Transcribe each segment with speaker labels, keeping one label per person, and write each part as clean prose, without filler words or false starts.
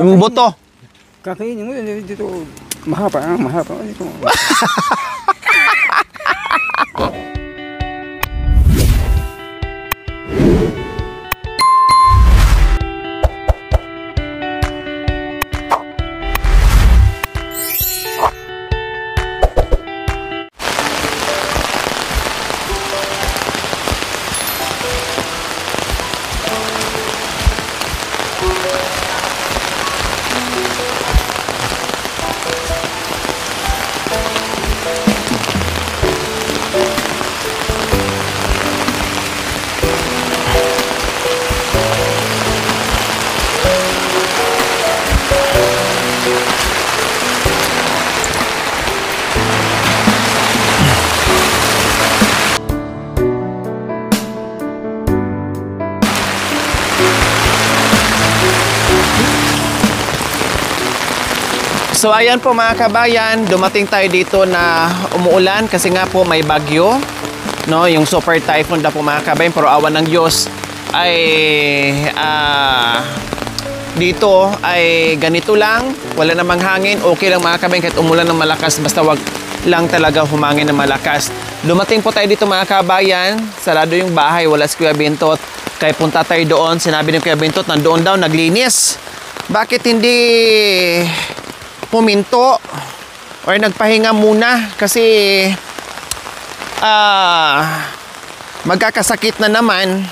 Speaker 1: Yung buto.
Speaker 2: Kakainin mo dito. Mahaba. Dito.
Speaker 1: So ayan po mga kabayan, dumating tayo dito na umuulan kasi nga po may bagyo, no, yung super typhoon na po mga kabayan, pero awan ng Diyos ay dito ay ganito lang, wala namang hangin, okay lang mga kabayan kahit umulan ng malakas, basta wag lang talaga humangin ng malakas. Dumating po tayo dito mga kabayan, sarado yung bahay, wala si Kuya Bintot, kaya punta tayo doon, sinabi ni Kuya Bintot nandoon daw naglinis. Bakit hindi puminto or nagpahinga muna kasi magkakasakit na naman.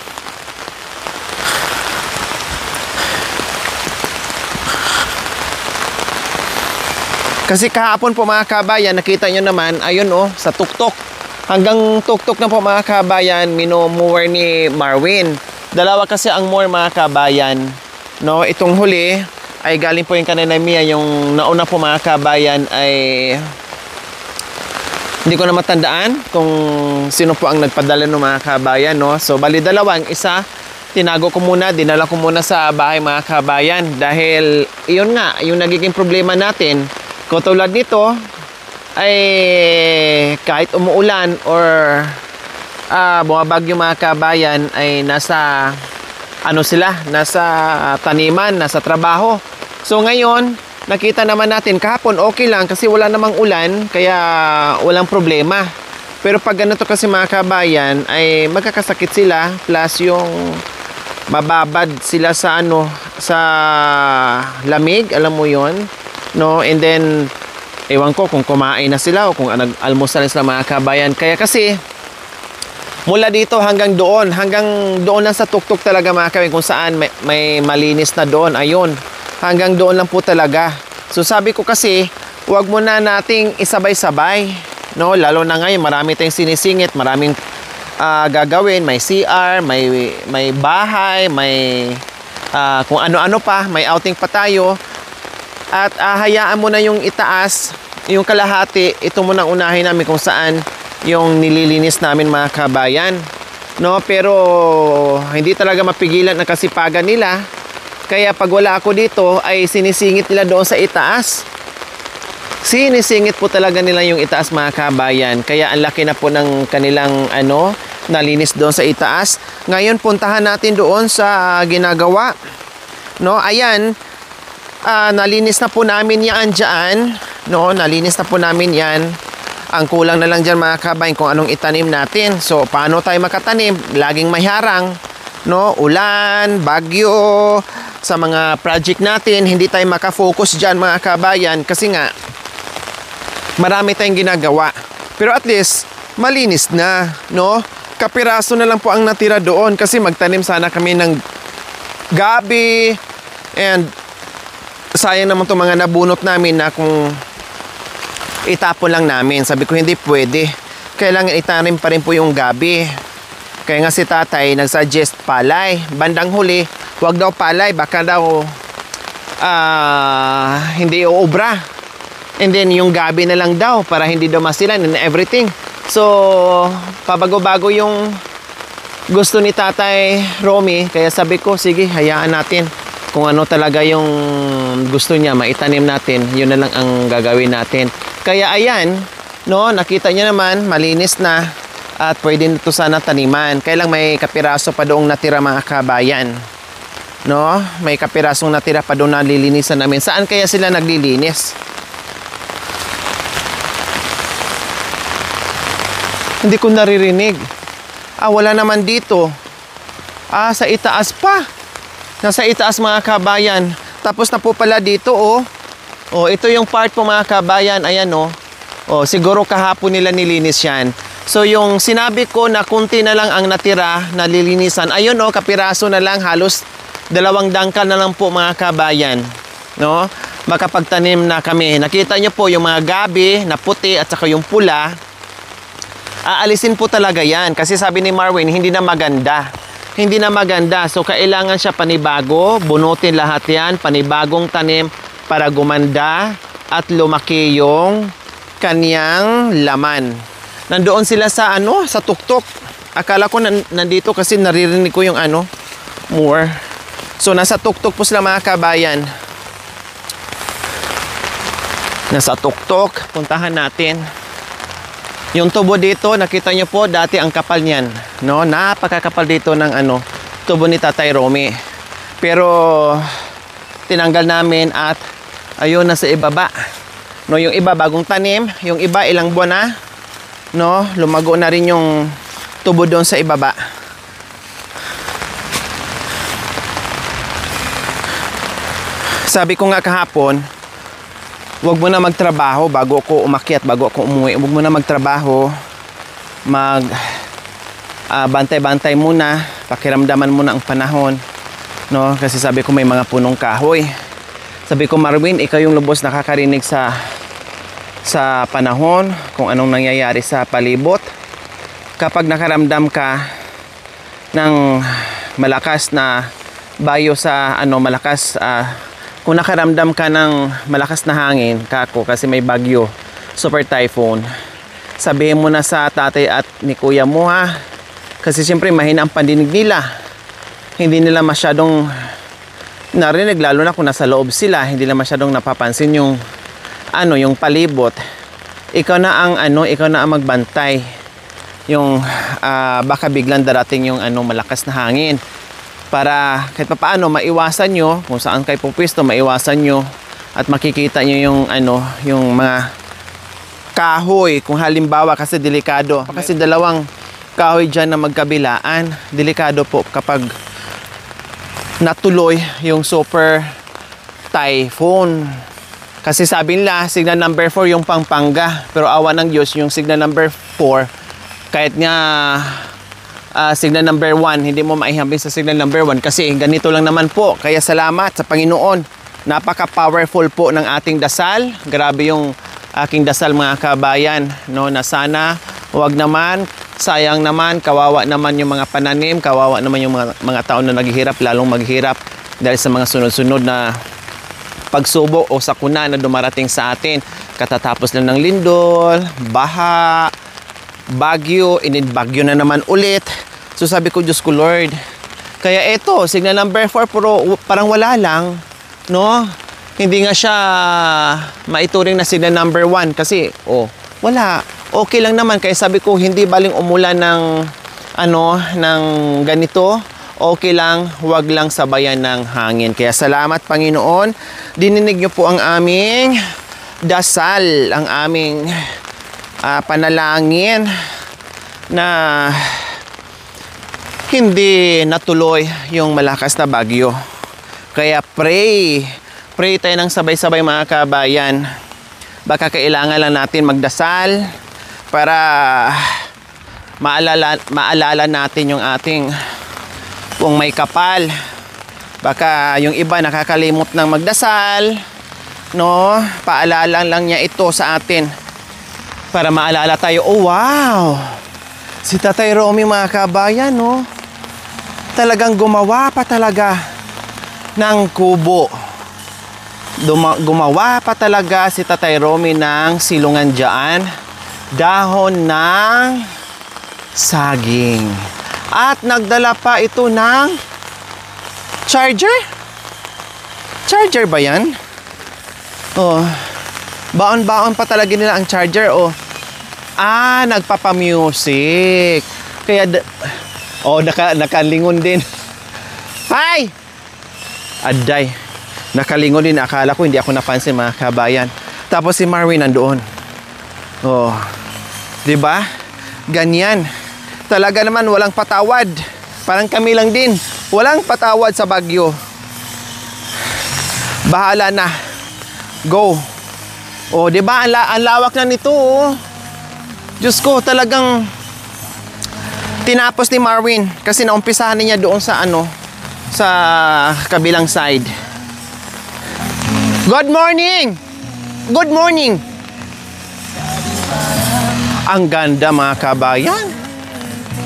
Speaker 1: Kasi kahapon po mga kabayan, nakita nyo naman, ayun oh, sa tuktok. Hanggang tuktok na po mga kabayan, mino-mower ni Marwin. Dalawa kasi ang mower mga kabayan. No, itong huli ay galing po yung kanina Mia, yung nauna po mga kabayan ay hindi ko na matandaan kung sino po ang nagpadala ng mga kabayan, no? So bali dalawang, isa tinago ko muna, dinala ko muna sa bahay mga kabayan dahil iyon nga yung nagiging problema natin. Katulad nito ay kahit umuulan or bumabagyo mga kabayan ay nasa ano sila, nasa taniman, nasa trabaho. So ngayon, nakita naman natin kahapon okay lang kasi wala namang ulan, kaya walang problema. Pero pag ganito kasi mga kabayan ay magkakasakit sila, plus yung mababad sila sa ano, sa lamig, alam mo yon, no? And then ewan ko kung kumain na sila o kung nag-almusal sila mga kabayan. Kaya kasi mula dito hanggang doon lang sa tuktok talaga mga kabayan, kung saan may malinis na doon, ayun, hanggang doon lang po talaga. So sabi ko kasi huwag muna nating isabay-sabay, no? Lalo na ngayon marami tayong sinisingit, maraming gagawin, may CR, may bahay, may kung ano-ano pa, may outing pa tayo. At hayaan mo na yung itaas, yung kalahati, ito muna unahin namin kung saan yung nililinis namin mga kabayan, no? Pero hindi talaga mapigilan ang kasipagan nila, kaya pag wala ako dito ay sinisingit nila doon sa itaas. Sinisingit po talaga nila yung itaas mga kabayan, kaya ang laki na po ng kanilang ano, nalinis doon sa itaas. Ngayon puntahan natin doon sa ginagawa, no? Ayan, nalinis na po namin yan dyan, no? Nalinis na po namin yan. Ang kulang na lang dyan mga kabayan kung anong itanim natin. So paano tayo makatanim? Laging may harang, no? Ulan, bagyo, sa mga project natin, hindi tayo makafocus dyan mga kabayan kasi nga marami tayong ginagawa. Pero at least malinis na, no? Kapiraso na lang po ang natira doon kasi magtanim sana kami ng gabi, and sayang naman itong mga nabunot namin na kung itapon lang namin. Sabi ko hindi pwede, kailangan itanim pa rin po yung gabi. Kaya nga si tatay nagsuggest palay. Bandang huli, wag daw palay, baka daw hindi uubra. And then yung gabi na lang daw para hindi daw masilan and everything. So pabago-bago yung gusto ni Tatay Romy, kaya sabi ko sige, hayaan natin kung ano talaga yung gusto niya, maitanim natin, yun na lang ang gagawin natin. Kaya ayan, no, nakita niyo naman malinis na at pwede nito sana taniman. Kaya lang may kapiraso pa doong natira mga kabayan, No? May kapirasong natira pa doon na lilinisan namin. Saan kaya sila naglilinis? Hindi ko naririnig. Wala naman dito. Sa itaas pa. Nasa itaas mga kabayan. Tapos na po pala dito, oh. Oh, ito yung part po mga kabayan. Ayan, oh. Oh, siguro kahapon nila nilinis yan. So, yung sinabi ko na kunti na lang ang natira na lilinisan. Ayun, oh, kapiraso na lang. Halos 2 dangkal na lang po mga kabayan. No? Makapagtanim na kami. Nakita nyo po yung mga gabi na puti at saka yung pula. Aalisin po talaga yan. Kasi sabi ni Marwin, hindi na maganda. Hindi na maganda. So, kailangan siya panibago. Bunutin lahat yan. Panibagong tanim para gumanda at lumaki yung kanyang laman. Nandoon sila sa sa tuktok. Akala ko nandito kasi naririnig ko yung more. So, nasa tuktok po sila mga kabayan. Nasa tuktok. Puntahan natin. Yung tubo dito, nakita nyo po, dati ang kapal niyan. No? Napakakapal dito ng tubo ni Tatay Romy. Pero, tinanggal namin at ayun, nasa ibaba. No, yung iba bagong tanim, yung iba ilang buwan na. No, lumago na rin yung tubo doon sa ibaba. Sabi ko nga kahapon, wag mo na magtrabaho bago ako umakyat, bago ako umuwi. Wag mo na magtrabaho. Bantay-bantay muna, pakiramdaman muna ang panahon. No, kasi sabi ko may mga punong kahoy. Sabi ko, Marwin, ikaw yung lubos nakakarinig sa panahon, kung anong nangyayari sa palibot. Kapag nakaramdam ka ng malakas na bayo sa kung nakaramdam ka ng malakas na hangin, kako, kasi may bagyo, super typhoon, sabihin mo na sa tatay at ni kuya mo, ha, kasi siyempre mahina ang pandinig nila. Hindi nila masyadong narinig, lalo na kung nasa loob sila, hindi nila masyadong napapansin yung yung palibot. Ikaw na ang magbantay. Yung baka biglang darating yung malakas na hangin. Para kahit paano maiwasan nyo, kung saan kayo pupwesto, maiwasan nyo at makikita nyo yung mga kahoy. Kung halimbawa, kasi delikado. Kasi 2 kahoy dyan na magkabilaan. Delikado po kapag natuloy yung super typhoon. Kasi sabi nila, signal number 4 yung Pampanga. Pero awa ng Diyos, yung signal number 4, kahit nga signal number 1, hindi mo maihambing sa signal number 1 kasi ganito lang naman po. Kaya salamat sa Panginoon. Napaka-powerful po ng ating dasal. Grabe yung aking dasal mga kabayan, no, na sana wag naman, sayang naman, kawawa naman yung mga pananim, kawawa naman yung mga tao na naghihirap, lalong maghirap dahil sa mga sunod-sunod na pagsubok o sakuna na dumarating sa atin. Katatapos lang ng lindol, baha, bagyo, inidbagyo na naman ulit. So sabi ko, Diyos ko Lord, kaya eto, signal number 4, pero parang wala lang, no? Hindi nga siya maituring na signal number 1 kasi, wala. Okay lang naman, kaya sabi ko, hindi baling umulan ng, ng ganito. Okay lang, huwag lang sabayan ng hangin. Kaya salamat Panginoon, dininig niyo po ang aming dasal, ang aming panalangin na hindi natuloy yung malakas na bagyo. Kaya pray tayo ng sabay-sabay mga kabayan. Baka kailangan lang natin magdasal para maalala natin yung ating kung may kapal. Baka yung iba nakakalimot ng magdasal, no? Paalala lang niya ito sa atin para maalala tayo. Oh wow, si Tatay Romy mga kabayan, no, talagang gumawa pa talaga ng kubo. Gumawa pa talaga si Tatay Romy ng silungan dyan, dahon ng saging, at nagdala pa ito ng charger ba yan? Baon-baon pa talaga nila ang charger. Nagpapa-music. Kaya nakalingon din. Hi! Aday. Nakalingon din. Akala ko hindi ako napansin mga kabayan. Tapos si Marvin nandoon. Oh. 'Di ba? Ganyan. Talaga naman walang patawad. Parang kami lang din. Walang patawad sa bagyo. Bahala na. Go. Oh, 'di ba? Ang lawak na nito, oh. Diyos ko, talagang tinapos ni Marvin kasi naumpisahan niya doon sa sa kabilang side. Good morning. Good morning. Ang ganda mga kabayan.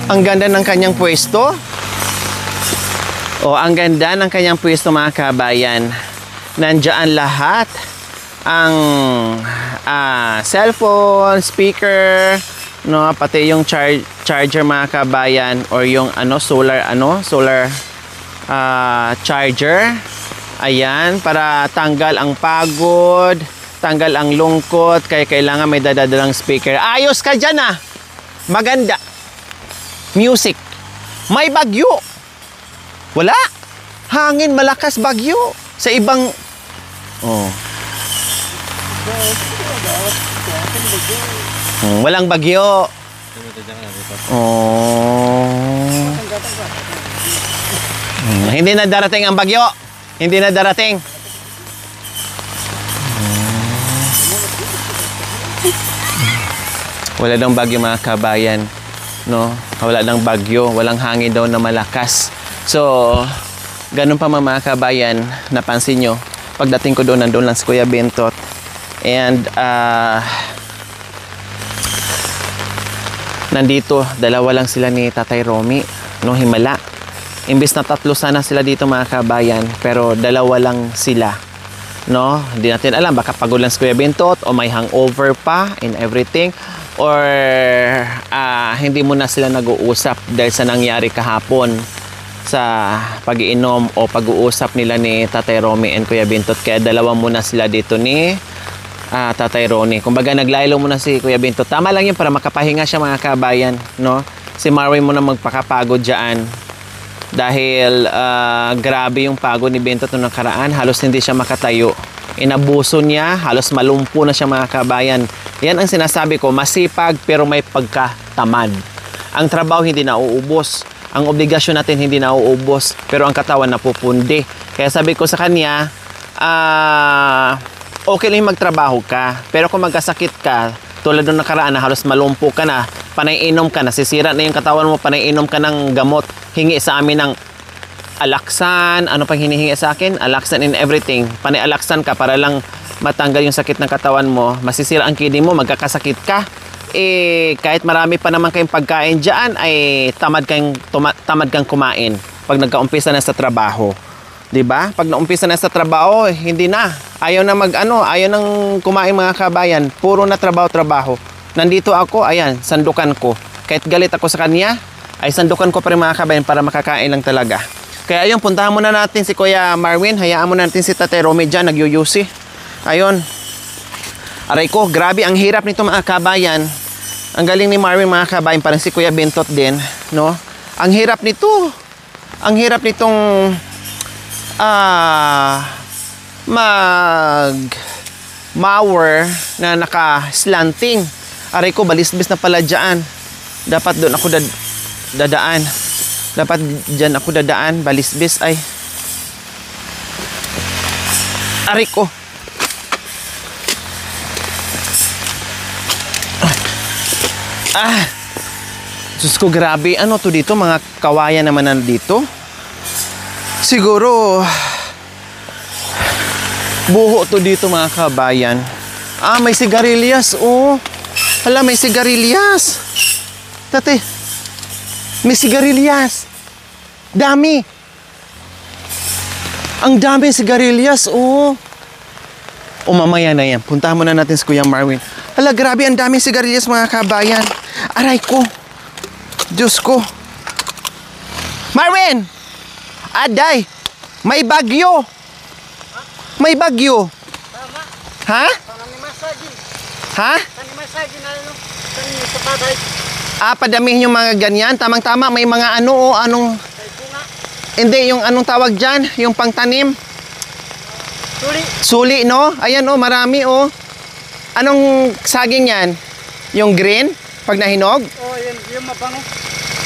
Speaker 1: Ang ganda ng kanyang pwesto. Oh, ang ganda ng kanyang pwesto mga kabayan. Nandiyan lahat. Ang cellphone, speaker, no, pati yung charger mga kabayan, or yung solar charger. Ayan, para tanggal ang pagod, tanggal ang lungkot, kaya kailangan may dadadalang speaker. Ayos ka dyan ah. Maganda. Music. May bagyo. Wala. Hangin malakas, bagyo. Sa ibang walang bagyo. Hindi na darating ang bagyo. Hindi na darating. Wala daw bagyo mga kabayan, no? Wala daw bagyo, walang hangin daw na malakas. So, ganun pa mga kabayan, napansin nyo, pagdating ko doon, nandun lang si Kuya Bentot. And nandito, dalawa lang sila ni Tatay Romy, no, himala. Imbis na 3 sana sila dito mga kabayan, pero dalawa lang sila, no? Hindi natin alam, baka pagod lang si Kuya Bentot o may hangover pa and everything, or hindi mo na sila nag-uusap dahil sa nangyari kahapon sa pag-iinom o pag-uusap nila ni Tatay Romy and Kuya Bentot. Kaya dalawa muna sila dito ni Tatay Ronnie. Kumbaga naglaylo muna si Kuya Bentot. Tama lang yun para makapahinga siya mga kabayan, no? Si Marvin muna magpakapagod dyan. Dahil grabe yung pagod ni Bentot nung nakaraan. Halos hindi siya makatayo. Inabuso niya. Halos malumpo na siya mga kabayan. Yan ang sinasabi ko. Masipag pero may pagkatamad. Ang trabaho hindi nauubos. Ang obligasyon natin hindi nauubos. Pero ang katawan napupundi. Kaya sabi ko sa kanya, okay lang magtrabaho ka. Pero kung magkasakit ka, tulad nung nakaraan na halos malumpo ka na, panay-inom ka, nasisira na yung katawan mo, panay-inom ka ng gamot, hingi sa amin ng alaksan, ano pang hinihingi sa akin? Alaksan and everything. Panay-alaksan ka para lang matanggal yung sakit ng katawan mo, masisira ang kidney mo, magkakasakit ka. Kahit marami pa naman kayong pagkain dyan, ay tamad kang kumain pag nagka-umpisa na sa trabaho. 'Di ba? Pag naumpisa na sa trabaho, hindi na. Ayaw na ayaw nang kumain mga kabayan. Puro na trabaho. Nandito ako, ayan, sandukan ko. Kahit galit ako sa kanya, ay sandukan ko pa rin mga kabayan para makakain lang talaga. Kaya ayun, puntahan muna natin si Kuya Marvin. Hayaan muna natin si Tatay Romy dyan, nagyuyusi. Ayun. Aray ko, grabe, ang hirap nito mga kabayan. Ang galing ni Marvin mga kabayan, parang si Kuya Bentot din, no? Ang hirap nito. Ang hirap nitong mower na naka-slanting. Aray ko, balisbis na pala dyan. Dapat doon ako dadaan. Dapat dyan ako dadaan. Balisbis ay. Aray ko. Diyos ko, grabe. Ano to dito? Mga kawayan naman nandito. Siguro buho to dito mga kabayan. May sigarilyas. Oh. Hala, may sigarilyas. Tate, may sigarilyas. Dami. Ang dami sigarilyas. Oh. Mamaya na yan. Puntahan muna natin si Kuya Marvin. Hala, grabe. Ang dami sigarilyas mga kabayan. Aray ko. Diyos ko. Marvin! Aday! May bagyo! May bagyo! Ha? Ha? Padamihin yung mga ganyan. Tamang-tama, may mga anong Hindi, yung anong tawag dyan? Yung pangtanim?
Speaker 2: Suli.
Speaker 1: Suli, no? Ayan, oh, marami, oh. Anong saging yan? Yung green? Pag nahinog?
Speaker 2: Oh, yan, yung mabango.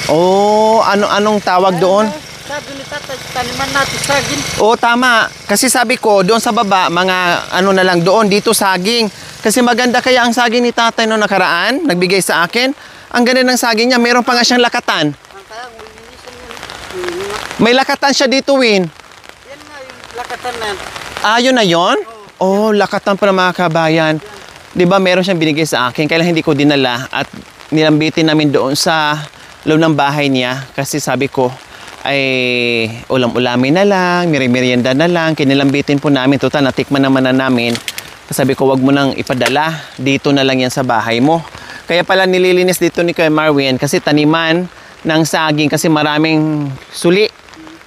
Speaker 1: Oh, anong tawag doon?
Speaker 2: Sabi ni tatay, taniman natin saging.
Speaker 1: Oo, tama. Kasi sabi ko, doon sa baba, mga ano na lang doon, dito saging. Kasi maganda kaya ang saging ni tatay no nakaraan, nagbigay sa akin. Ang ganda ng saging niya, meron pa nga siyang lakatan.
Speaker 2: Ang kaya, ulinisan yun.
Speaker 1: May lakatan siya dito, Win.
Speaker 2: Yan nga, yung lakatan na yan.
Speaker 1: Ah, yun na yun? Oh, lakatan pa ng mga kabayan. Di ba meron siyang binigay sa akin, kaya hindi ko dinala at nilambitin namin doon sa loob ng bahay niya. Kasi sabi ko, ay ulam-ulamin na lang, merienda na lang, kinilambitin po namin. Total, natikman naman na namin. Sabi ko, wag mo nang ipadala, dito na lang yan sa bahay mo. Kaya pala nililinis dito ni Kuya Marwin kasi taniman ng saging kasi maraming suli.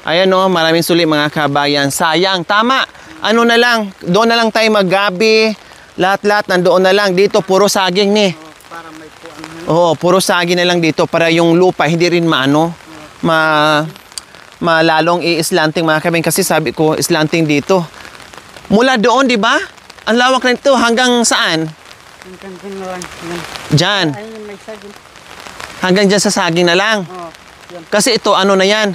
Speaker 1: Ayan o, maraming suli mga kabayan. Sayang, tama. Ano na lang, doon na lang tayo maggabi. Lahat-lahat nandoon na lang. Dito, puro saging ni.
Speaker 2: Para may puan.
Speaker 1: Oo, puro saging na lang dito para yung lupa hindi rin malalong i-slanting mga kabayan. Kasi sabi ko, slanting dito. Mula doon, di ba? Ang lawak na ito. Hanggang saan?
Speaker 2: Hanggang dyan na lang. Yan.
Speaker 1: Diyan.
Speaker 2: Ayun yung may saging.
Speaker 1: Hanggang dyan sa saging na lang.
Speaker 2: Oh, yan.
Speaker 1: Kasi ito, ano na yan?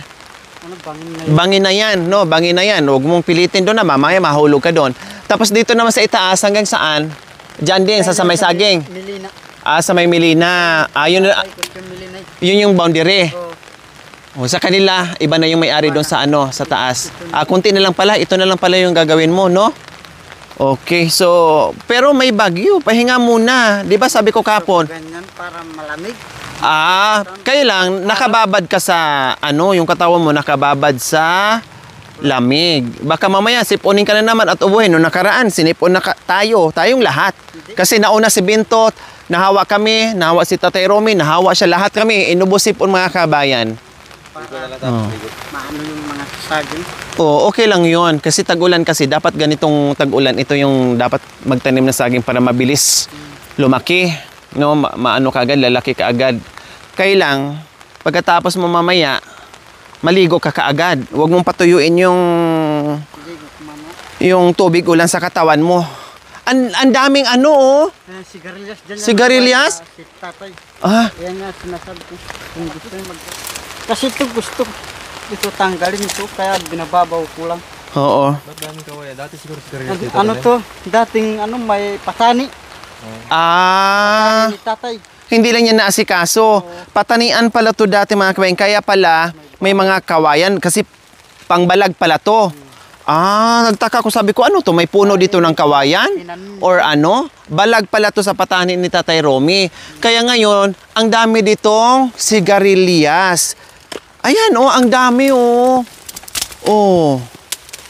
Speaker 2: Ano, bangin na yun.
Speaker 1: Bangin na yan, no? Bangin na yan. Huwag mong pilitin doon na mamaya mahulog ka doon. Tapos dito naman sa itaas, hanggang saan? Diyan din, sa may saging.
Speaker 2: Milina.
Speaker 1: Ah, sa may Milina. Ah, yun,
Speaker 2: Ay, yung Milina.
Speaker 1: yun yung boundary.
Speaker 2: Oh,
Speaker 1: O, sa kanila, iba na yung may-ari doon sa ano, sa taas. Ah, kunti na lang pala. Ito na lang pala yung gagawin mo, no? Okay, so, pero may bagyo. Pahinga muna. Di ba sabi ko kapon?
Speaker 2: ganyan para malamig.
Speaker 1: Ah, kaya lang, nakababad ka sa, ano, yung katawan mo nakababad sa lamig. Baka mamaya, siponin ka na naman at ubuhin. Noong nakaraan, sinipon na tayong lahat. Kasi nauna si Bintot, nahawa kami, nahawa si Tatay Romy, nahawa siya lahat kami. Inubos sipon mga kabayan.
Speaker 2: Para
Speaker 1: Oh.
Speaker 2: maano yung mga saging.
Speaker 1: Oo, okay lang yon. Kasi tag-ulan kasi, dapat ganitong tag-ulan. Ito yung dapat magtanim na saging para mabilis lumaki. No, maano ka agad, lalaki ka agad. Kaya lang, pagkatapos mo mamaya, maligo ka kaagad. Huwag mong patuyuin
Speaker 2: Hindi ko kumama.
Speaker 1: yung tubig ulan sa katawan mo. Ang daming ano, oh.
Speaker 2: Sigarilyas dyan.
Speaker 1: Sigarilyas?
Speaker 2: Si tatay.
Speaker 1: Ah,
Speaker 2: Yan nga sinasabi ko. Kung gusto yung kasi ito gusto. Ito tanggalin ito. Kaya binababaw ko lang.
Speaker 1: oo.
Speaker 3: Ba't daming kawaya? Dati siguro sigarilyas dito.
Speaker 2: Ano to? Dating ano may patani.
Speaker 1: Ah,
Speaker 2: Ni tatay.
Speaker 1: hindi lang yan naasikaso. Patanian pala to dati mga kabayan. Kaya pala, may mga kawayan kasi pangbalag pala to. Ah, nagtaka ko, sabi ko, ano to? May puno dito ng kawayan? Or ano? Balag pala to sa patani ni Tatay Romy. Kaya ngayon, ang dami ditong sigarilyas. Ayan, oh, ang dami, oh. Oh.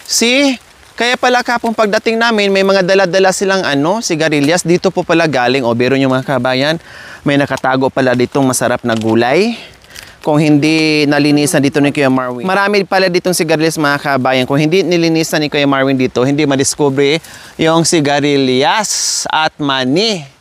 Speaker 1: See? Kaya pala kapong pagdating namin, may mga dala-dala silang ano, sigarilyas. Dito po pala galing. O, biro nyo mga kabayan, may nakatago pala ditong masarap na gulay. Kung hindi nalinisan dito ni Kuya Marwin. Marami pala ditong sigarilyas mga kabayan. Kung hindi nilinisan ni Kuya Marwin dito, hindi madiscover yung sigarilyas at mani.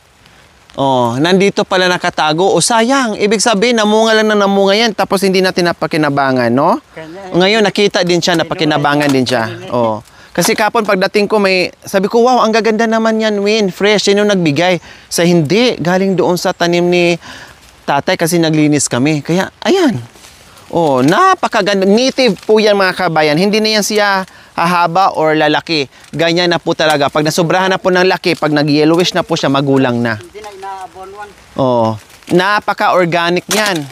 Speaker 1: Oh, nandito pala nakatago. O sayang, ibig sabihin, namunga lang na namunga yan. Tapos hindi natin napakinabangan, no? Ngayon, nakita din siya, napakinabangan din siya. Oh. Kasi kapon pagdating ko sabi ko, wow, ang gaganda naman yan, Win. Fresh, sino nagbigay? Sa hindi, galing doon sa tanim ni tatay kasi naglinis kami. Kaya, ayan. Oh, napakaganda. Native po yan mga kabayan. Hindi na yan siya hahaba or lalaki. Ganyan na po talaga. Pag nasobrahan na po ng laki, pag nag-yellowish na po siya, magulang na.
Speaker 2: Hindi na inaabonwan.
Speaker 1: Oh, napaka-organic yan.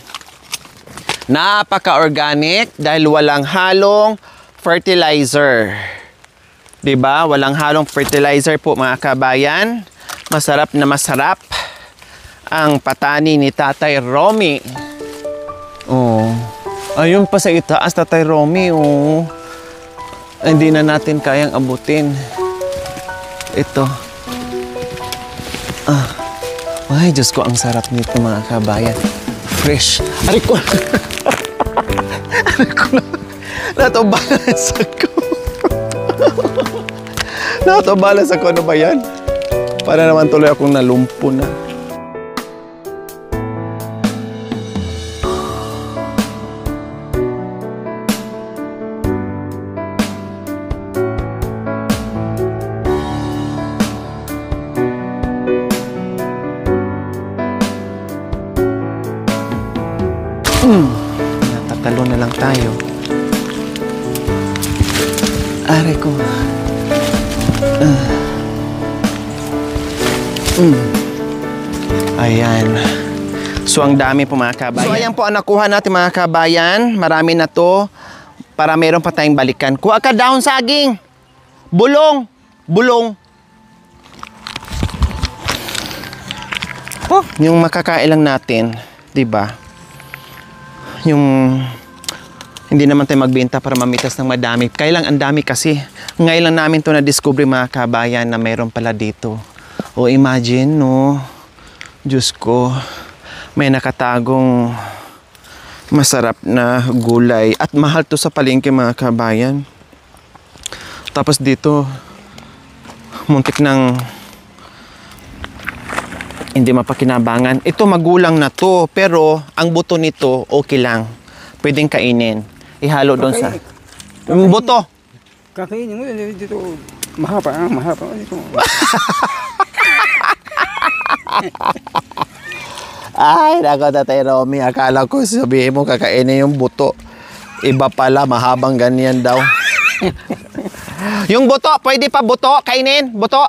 Speaker 1: Napaka-organic dahil walang halong fertilizer. 'Di ba? Walang halong fertilizer po mga kabayan. Masarap na masarap ang patani ni Tatay Romy. Oh. Ayun pa sa itaas, Tatay Romy, oh. Hindi na natin kayang abutin. Ito. Ah. Ay, Diyos ko, ang sarap nito mga kabayan. Fresh. Aray ko. Aray ko na. Natobalas ako. Natobalas ako. Ano ba yan? Para naman tuloy akong nalumpo na. aray ko. Ayan. So, ang dami po mga kabayan. So, ayan po ang nakuha natin mga kabayan. Marami na to para meron pa tayong balikan. Kuha ka dahon saging. Bulong. Bulong. Oh, yung makakain lang natin, 'di ba? Yung hindi naman tayo magbenta para mamitas ng madami. Kailang ang dami kasi. Ngayon lang namin to na-discover mga kabayan na meron pala dito. O imagine, no? Diyos ko, may nakatagong masarap na gulay. At mahal to sa palengke mga kabayan. Tapos dito, muntik ng hindi mapakinabangan. Ito magulang na to, pero ang buto nito okay lang. Pwedeng kainin. Ihalo doon sa buto.
Speaker 2: Kakainin mo dito. Mahaba. Dito.
Speaker 1: Ay, nako Tatay Romy. Akala ko sabihin mo kakainin yung buto. Iba pala, mahabang ganyan daw. Yung buto, pwede pa buto? Kainin? Buto?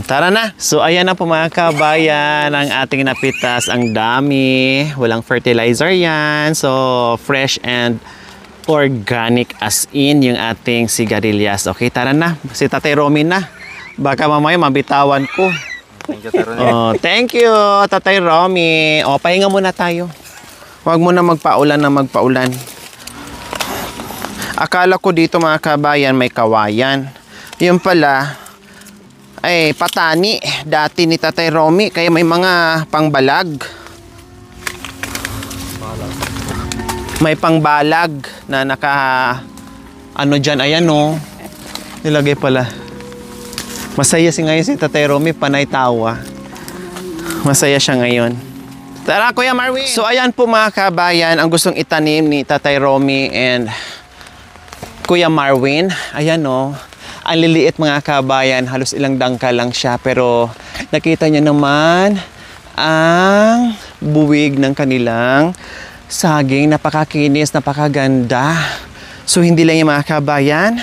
Speaker 1: Tara na. So, ayan na po mga kabayan. Ang ating napitas. Ang dami. Walang fertilizer yan. So, fresh and organic as in yung ating sigarilyas. Okay, tara na. Si Tatay Romy na. Baka mamaya mabitawan ko.
Speaker 3: Thank you, Taro.
Speaker 1: Oh, thank you, Tatay Romy. O, pahinga muna tayo. Huwag mo na magpaulan. Akala ko dito mga kabayan may kawayan. Yung pala ay patani dati ni Tatay Romy, kaya may mga pangbalag. May pangbalag na naka ano dyan, ayan no. Nilagay pala. Masaya ngayon si Tatay Romy, panay tawa. Masaya siya ngayon. Tara Kuya Marwin. So ayan po mga kabayan ang gustong itanim ni Tatay Romy and Kuya Marwin. Ayan no. Ang liliit mga kabayan, halos ilang dangkal lang siya, pero nakita niya naman ang buwig ng kanilang saging, napakakinis, napakaganda. So hindi lang yung mga kabayan,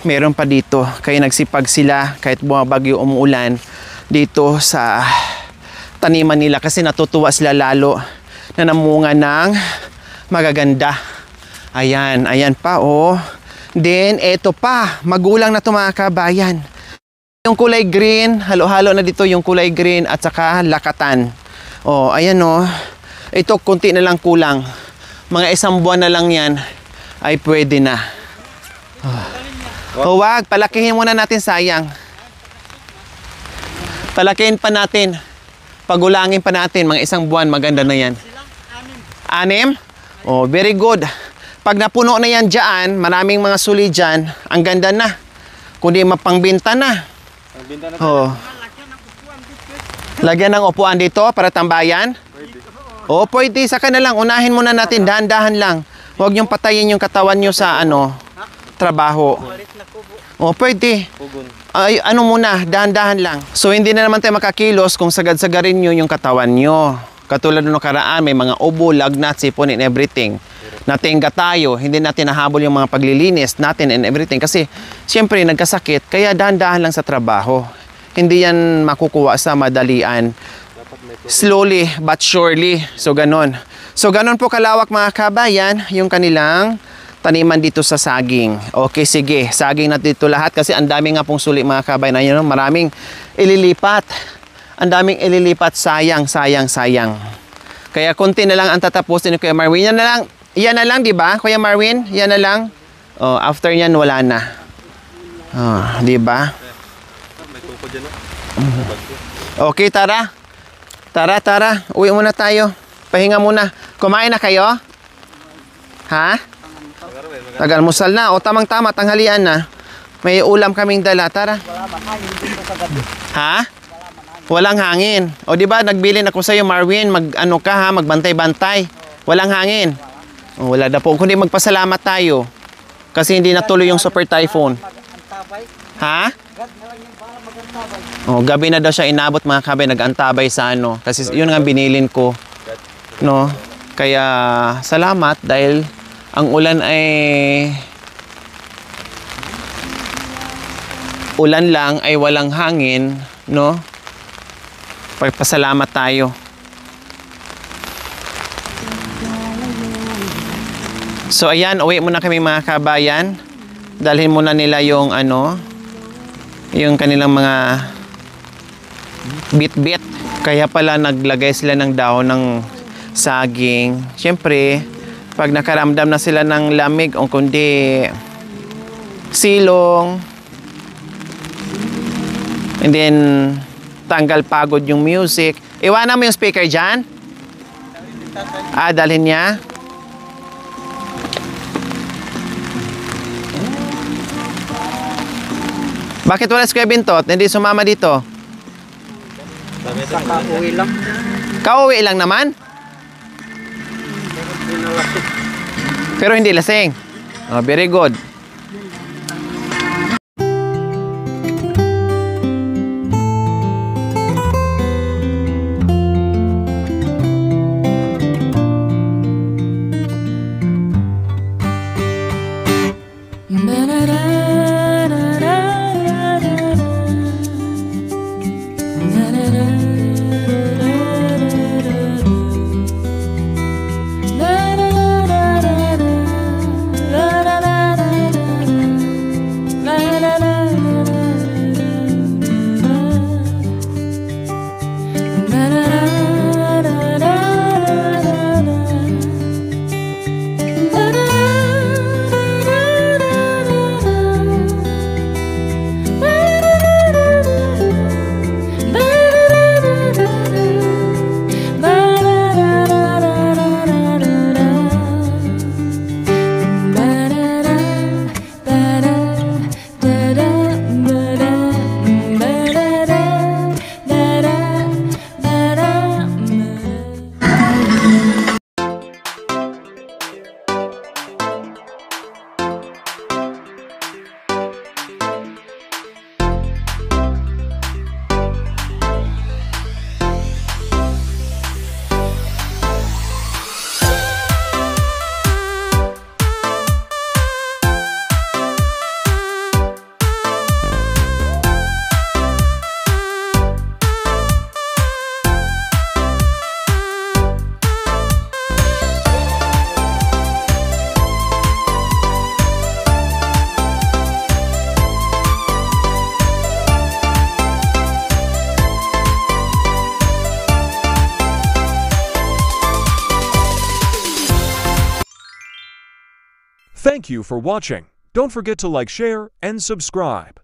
Speaker 1: meron pa dito. Kaya nagsipag sila kahit bumabagyo, umuulan dito sa taniman nila kasi natutuwa sila lalo na namunga ng magaganda. Ayan, ayan pa oh. Then, eto pa, magulang na ito mga kabayan. Yung kulay green, halo-halo na dito yung kulay green at saka lakatan. Oh, ayan oh. Ito, kunti na lang kulang. Mga isang buwan na lang yan, ay pwede na. Oh, wag, palakihin muna natin, sayang. Palakihin pa natin. Pagulangin pa natin, mga isang buwan, maganda na yan. 6? Oh, very good. Pag napuno na yan dyan, maraming mga suli dyan, ang ganda na. Kundi mapangbinta na. Oh. Lagyan ng upuan dito para tambayan? Oh, pwede. Saka na lang. Unahin muna natin. Dahan-dahan lang. Huwag niyong patayin yung katawan niyo sa trabaho. Oh, pwede. Ay, muna. Dahan-dahan lang. So, hindi na naman tayo makakilos kung sagad-sagarin niyo yung katawan niyo. Katulad nung nakaraan, may mga ubo, lagnat, sipon, and everything. Natingga tayo, hindi natin nahabol yung mga paglilinis natin and everything. Kasi, siyempre, nagkasakit, kaya dahan-dahan lang sa trabaho. Hindi yan makukuha sa madalian. Slowly but surely. So, ganon. So, ganon po kalawak mga kabayan, yung kanilang taniman dito sa saging. Okay, sige. Saging na dito lahat kasi ang dami nga pong suli mga kabayan. Ayun, maraming ililipat. Ang daming ililipat. Sayang. Kaya konti na lang ang tatapusin ni Kuya Marwin. Yan na lang, di ba? Kuya Marwin, yan na lang. Oh, after yan, wala na. Oh, di ba? Okay, tara. Tara. Uwi muna tayo. Pahinga muna. Kumain na kayo? Ha? Tagalmusal na. O, tamang-tama, tanghalian na. May ulam kaming dala. Tara. Ha? Walang hangin. O, di ba, nagbilin ako sa'yo, Marwin. Magbantay-bantay. Walang hangin. O, wala na po. Kundi magpasalamat tayo. Kasi hindi natuloy yung super typhoon. Ha? O, gabi na daw siya inabot mga kabay. Nag-antabay sa Kasi yun nga binilin ko. No? Kaya, salamat dahil Ang ulan ay ulan lang, ay walang hangin, no? Pagpasalamat tayo. So ayan, uwi muna kami mga kabayan. Dalhin muna nila yung yung kanilang mga bit-bit. Kaya pala naglagay sila ng dahon ng saging. Siyempre, pag nakaramdam na sila ng lamig o kundi silong, and then tanggal pagod yung music. Iwanan mo yung speaker dyan. Dalhin niya. Bakit wala si Kuya Bintot? Hindi sumama dito.
Speaker 2: Kakauwi lang.
Speaker 1: Kauwi lang naman? Pero hindi lasing. Oh, very good.
Speaker 4: Thank you for watching. Don't forget to like, share, and subscribe.